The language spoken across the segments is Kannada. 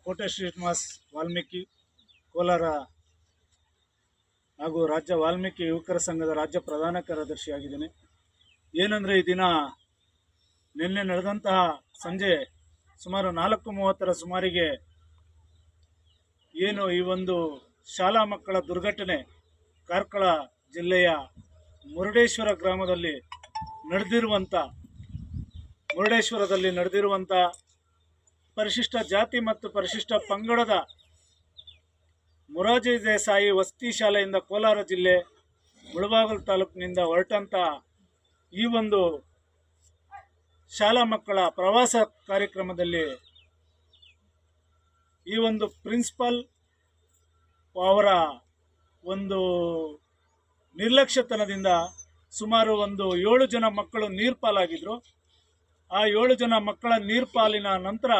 ಕೋಟೆ ಶ್ರೀನಿವಾಸ್ ವಾಲ್ಮೀಕಿ ಕೋಲಾರ ಹಾಗೂ ರಾಜ್ಯ ವಾಲ್ಮೀಕಿ ಯುವಕರ ಸಂಘದ ರಾಜ್ಯ ಪ್ರಧಾನ ಕಾರ್ಯದರ್ಶಿಯಾಗಿದ್ದೇನೆ. ಏನಂದರೆ ಈ ದಿನ ನಿನ್ನೆ ನಡೆದಂತಹ ಸಂಜೆ ಸುಮಾರು 4:30 ಸುಮಾರಿಗೆ ಏನು ಈ ಒಂದು ಶಾಲಾ ಮಕ್ಕಳ ದುರ್ಘಟನೆ ಕಾರ್ಕಳ ಜಿಲ್ಲೆಯ ಮುರುಡೇಶ್ವರ ಗ್ರಾಮದಲ್ಲಿ ನಡೆದಿರುವಂಥ ಪರಿಶಿಷ್ಟ ಜಾತಿ ಮತ್ತು ಪರಿಶಿಷ್ಟ ಪಂಗಡದ ಮೊರಾರ್ಜಿ ದೇಸಾಯಿ ವಸತಿ ಶಾಲೆಯಿಂದ ಕೋಲಾರ ಜಿಲ್ಲೆ ಮುಳಬಾಗಿಲು ತಾಲೂಕಿನಿಂದ ಹೊರಟಂಥ ಈ ಒಂದು ಶಾಲಾ ಮಕ್ಕಳ ಪ್ರವಾಸ ಕಾರ್ಯಕ್ರಮದಲ್ಲಿ ಈ ಒಂದು ಪ್ರಿನ್ಸಿಪಲ್ ಅವರ ಒಂದು ನಿರ್ಲಕ್ಷ್ಯತನದಿಂದ ಸುಮಾರು 7 ಜನ ಮಕ್ಕಳು ನೀರ್ಪಾಲಾಗಿದ್ದರು. ಆ 7 ಜನ ಮಕ್ಕಳ ನೀರ್ಪಾಲಿನ ನಂತರ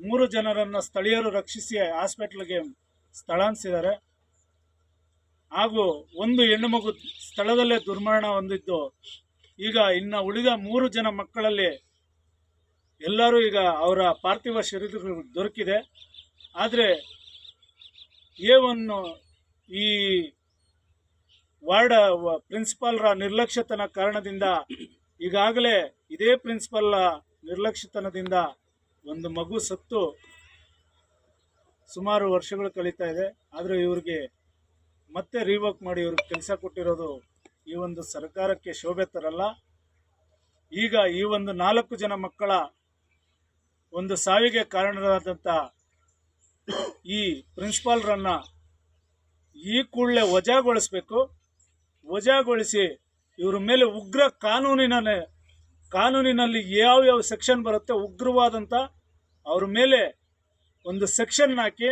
3 ಜನರನ್ನು ಸ್ಥಳೀಯರು ರಕ್ಷಿಸಿ ಹಾಸ್ಪಿಟ್ಲಿಗೆ ಸ್ಥಳಾಂತರಿಸಿದ್ದಾರೆ. ಹಾಗೂ ಒಂದು ಹೆಣ್ಣು ಮಗು ಸ್ಥಳದಲ್ಲೇ ದುರ್ಮರಣ ಹೊಂದಿದ್ದು, ಈಗ ಇನ್ನು ಉಳಿದ 3 ಜನ ಮಕ್ಕಳಲ್ಲಿ ಎಲ್ಲರೂ ಈಗ ಅವರ ಪಾರ್ಥಿವ ಶರೀರಗಳು ದೊರಕಿದೆ. ಆದರೆ ಈ ವಾರ್ಡ್ ಪ್ರಿನ್ಸಿಪಾಲ್ರ ನಿರ್ಲಕ್ಷ್ಯತನ ಕಾರಣದಿಂದ ಈಗಾಗಲೇ ಇದೇ ಪ್ರಿನ್ಸಿಪಲ್ ನಿರ್ಲಕ್ಷ್ಯತನದಿಂದ ಒಂದು ಮಗು ಸತ್ತು ಸುಮಾರು ವರ್ಷಗಳು ಕಳೀತಾ ಇದೆ. ಆದರೆ ಇವ್ರಿಗೆ ಮತ್ತೆ ರಿವೋಕ್ ಮಾಡಿ ಇವ್ರಿಗೆ ಕೆಲಸ ಕೊಟ್ಟಿರೋದು ಈ ಒಂದು ಸರ್ಕಾರಕ್ಕೆ ಶೋಭೆ ತರಲ್ಲ. ಈಗ ಈ ಒಂದು 4 ಜನ ಮಕ್ಕಳ ಒಂದು ಸಾವಿಗೆ ಕಾರಣರಾದಂಥ ಈ ಪ್ರಿನ್ಸಿಪಾಲ್ರನ್ನು ಈ ಕೂಡಲೇ ವಜಾಗೊಳಿಸಿ ಇವ್ರ ಮೇಲೆ ಉಗ್ರ ಕಾನೂನಿನಲ್ಲಿ ಯಾವ್ಯಾವ ಸೆಕ್ಷನ್ ಬರುತ್ತೆ ಉಗ್ರವಾದಂಥ ಅವ್ರ ಮೇಲೆ ಒಂದು ಸೆಕ್ಷನ್ ಹಾಕಿ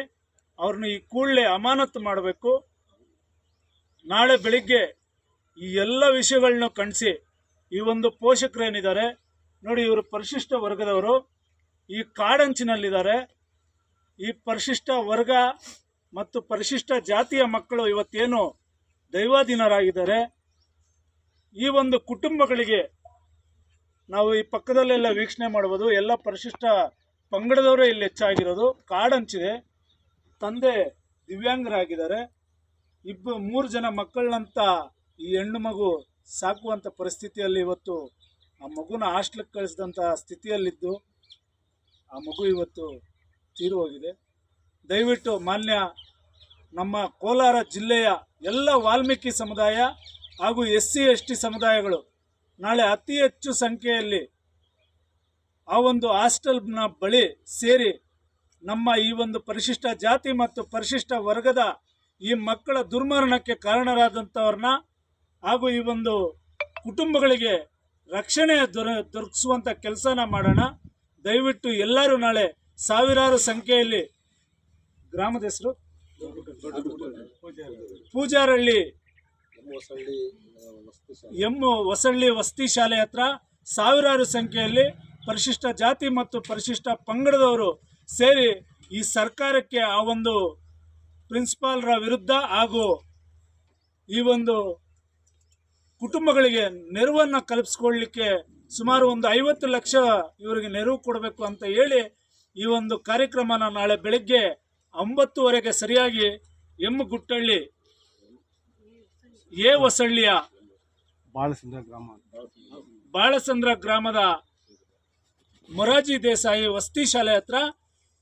ಅವ್ರನ್ನ ಈ ಕೂಡಲೇ ಅಮಾನತು ಮಾಡಬೇಕು. ನಾಳೆ ಬೆಳಿಗ್ಗೆ ಈ ಎಲ್ಲ ವಿಷಯಗಳನ್ನ ಖಂಡಿಸಿ ಈ ಒಂದು ಪೋಷಕರೇನಿದ್ದಾರೆ ನೋಡಿ, ಇವರು ಪರಿಶಿಷ್ಟ ವರ್ಗದವರು, ಈ ಕಾಡಂಚಿನಲ್ಲಿದ್ದಾರೆ. ಈ ಪರಿಶಿಷ್ಟ ವರ್ಗ ಮತ್ತು ಪರಿಶಿಷ್ಟ ಜಾತಿಯ ಮಕ್ಕಳು ಇವತ್ತೇನು ದೈವಾಧೀನರಾಗಿದ್ದಾರೆ. ಈ ಒಂದು ಕುಟುಂಬಗಳಿಗೆ ನಾವು ಈ ಪಕ್ಕದಲ್ಲೆಲ್ಲ ವೀಕ್ಷಣೆ ಮಾಡ್ಬೋದು. ಎಲ್ಲ ಪರಿಶಿಷ್ಟ ಪಂಗಡದವರೇ ಇಲ್ಲಿ ಹೆಚ್ಚಾಗಿರೋದು. ಕಾಡಂಚಿದೆ, ತಂದೆ ದಿವ್ಯಾಂಗರಾಗಿದ್ದಾರೆ. 3 ಜನ ಮಕ್ಕಳನ್ನಂತ ಈ ಹೆಣ್ಣು ಮಗು ಸಾಕುವಂಥ ಪರಿಸ್ಥಿತಿಯಲ್ಲಿ ಇವತ್ತು ಆ ಮಗುನ ಹಾಸ್ಟೆಲ್ಗೆ ಕಳಿಸಿದಂಥ ಸ್ಥಿತಿಯಲ್ಲಿದ್ದು ಆ ಮಗು ಇವತ್ತು ತೀರು ಹೋಗಿದೆ. ದಯವಿಟ್ಟು ಮಾನ್ಯ ನಮ್ಮ ಕೋಲಾರ ಜಿಲ್ಲೆಯ ಎಲ್ಲ ವಾಲ್ಮೀಕಿ ಸಮುದಾಯ ಹಾಗೂ SC ST ಸಮುದಾಯಗಳು ನಾಳೆ ಅತಿ ಹೆಚ್ಚು ಸಂಖ್ಯೆಯಲ್ಲಿ ಆ ಒಂದು ಹಾಸ್ಟೆಲ್ನ ಬಳಿ ಸೇರಿ ನಮ್ಮ ಈ ಒಂದು ಪರಿಶಿಷ್ಟ ಜಾತಿ ಮತ್ತು ಪರಿಶಿಷ್ಟ ವರ್ಗದ ಈ ಮಕ್ಕಳ ದುರ್ಮರಣಕ್ಕೆ ಕಾರಣರಾದಂಥವ್ರನ್ನ ಹಾಗೂ ಈ ಒಂದು ಕುಟುಂಬಗಳಿಗೆ ರಕ್ಷಣೆ ದೊರಕಿಸುವಂಥ ಕೆಲಸನ ಮಾಡೋಣ. ದಯವಿಟ್ಟು ಎಲ್ಲರೂ ನಾಳೆ ಸಾವಿರಾರು ಸಂಖ್ಯೆಯಲ್ಲಿ ಗ್ರಾಮದ ಹೆಸರು ಪೂಜಾರಹಳ್ಳಿ ಹೊಸಳ್ಳಿ ವಸತಿ ಶಾಲೆ ಹತ್ರ ಸಾವಿರಾರು ಸಂಖ್ಯೆಯಲ್ಲಿ ಪರಿಶಿಷ್ಟ ಜಾತಿ ಮತ್ತು ಪರಿಶಿಷ್ಟ ಪಂಗಡದವರು ಸೇರಿ ಈ ಸರ್ಕಾರಕ್ಕೆ ಆ ಒಂದು ಪ್ರಿನ್ಸಿಪಾಲ್ರ ವಿರುದ್ಧ ಹಾಗೂ ಈ ಒಂದು ಕುಟುಂಬಗಳಿಗೆ ನೆರವನ್ನು ಕಲ್ಪಿಸ್ಕೊಳ್ಳಲಿಕ್ಕೆ ಸುಮಾರು 50 ಲಕ್ಷ ಇವರಿಗೆ ನೆರವು ಕೊಡಬೇಕು ಅಂತ ಹೇಳಿ ಈ ಒಂದು ಕಾರ್ಯಕ್ರಮನ ನಾಳೆ ಬೆಳಗ್ಗೆ 9:30ಗೆ ಸರಿಯಾಗಿ ಎಮ್ಮಗುಟ್ಟಳ್ಳಿ ಹೊಸಳ್ಳಿಯ ಬಾಳಸಂದ್ರ ಗ್ರಾಮದ ಮೊರಾರ್ಜಿ ದೇಸಾಯಿ ವಸತಿ ಶಾಲೆ ಹತ್ರ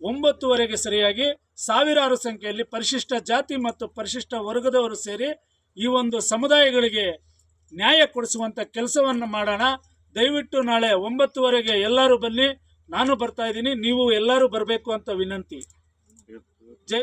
9:30ಗೆ ಸರಿಯಾಗಿ ಸಾವಿರಾರು ಸಂಖ್ಯೆಯಲ್ಲಿ ಪರಿಶಿಷ್ಟ ಜಾತಿ ಮತ್ತು ಪರಿಶಿಷ್ಟ ವರ್ಗದವರು ಸೇರಿ ಈ ಒಂದು ಸಮುದಾಯಗಳಿಗೆ ನ್ಯಾಯ ಕೊಡಿಸುವಂಥ ಕೆಲಸವನ್ನು ಮಾಡೋಣ. ದಯವಿಟ್ಟು ನಾಳೆ 9:30ಗೆ ಎಲ್ಲರೂ ಬನ್ನಿ. ನಾನು ಬರ್ತಾ ಇದ್ದೀನಿ, ನೀವು ಎಲ್ಲರೂ ಬರಬೇಕು ಅಂತ ವಿನಂತಿ.